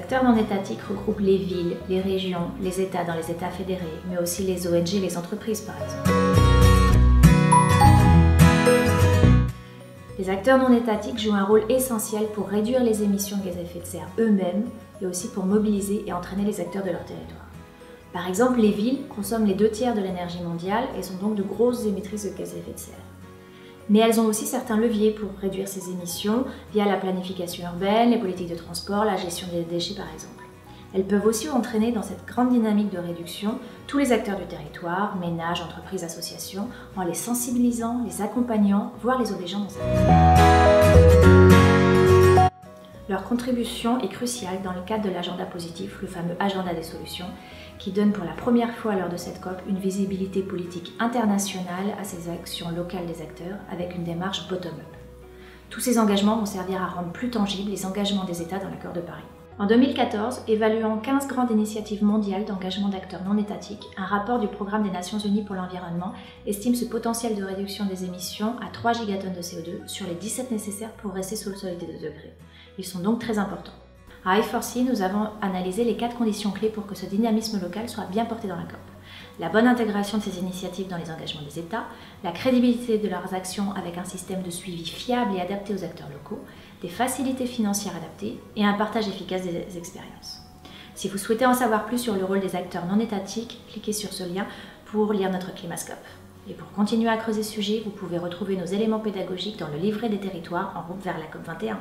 acteurs non étatiques regroupent les villes, les régions, les États dans les États fédérés, mais aussi les ONG et les entreprises par exemple. Les acteurs non étatiques jouent un rôle essentiel pour réduire les émissions de gaz à effet de serre eux-mêmes et aussi pour mobiliser et entraîner les acteurs de leur territoire. Par exemple, les villes consomment les 2/3 de l'énergie mondiale et sont donc de grosses émettrices de gaz à effet de serre. Mais elles ont aussi certains leviers pour réduire ces émissions via la planification urbaine, les politiques de transport, la gestion des déchets par exemple. Elles peuvent aussi entraîner dans cette grande dynamique de réduction tous les acteurs du territoire, ménages, entreprises, associations, en les sensibilisant, les accompagnant, voire les obligeant dans cette voie. Leur contribution est cruciale dans le cadre de l'agenda positif, le fameux agenda des solutions, qui donne pour la première fois lors de cette COP une visibilité politique internationale à ces actions locales des acteurs avec une démarche bottom-up. Tous ces engagements vont servir à rendre plus tangibles les engagements des États dans l'accord de Paris. En 2014, évaluant 15 grandes initiatives mondiales d'engagement d'acteurs non étatiques, un rapport du Programme des Nations Unies pour l'environnement estime ce potentiel de réduction des émissions à 3 gigatonnes de CO2 sur les 17 nécessaires pour rester sous le seuil des 2 degrés. Ils sont donc très importants. À I4C, nous avons analysé les 4 conditions clés pour que ce dynamisme local soit bien porté dans la COP. La bonne intégration de ces initiatives dans les engagements des États, la crédibilité de leurs actions avec un système de suivi fiable et adapté aux acteurs locaux, des facilités financières adaptées et un partage efficace des expériences. Si vous souhaitez en savoir plus sur le rôle des acteurs non étatiques, cliquez sur ce lien pour lire notre Climascope. Et pour continuer à creuser ce sujet, vous pouvez retrouver nos éléments pédagogiques dans le livret des territoires en route vers la COP 21.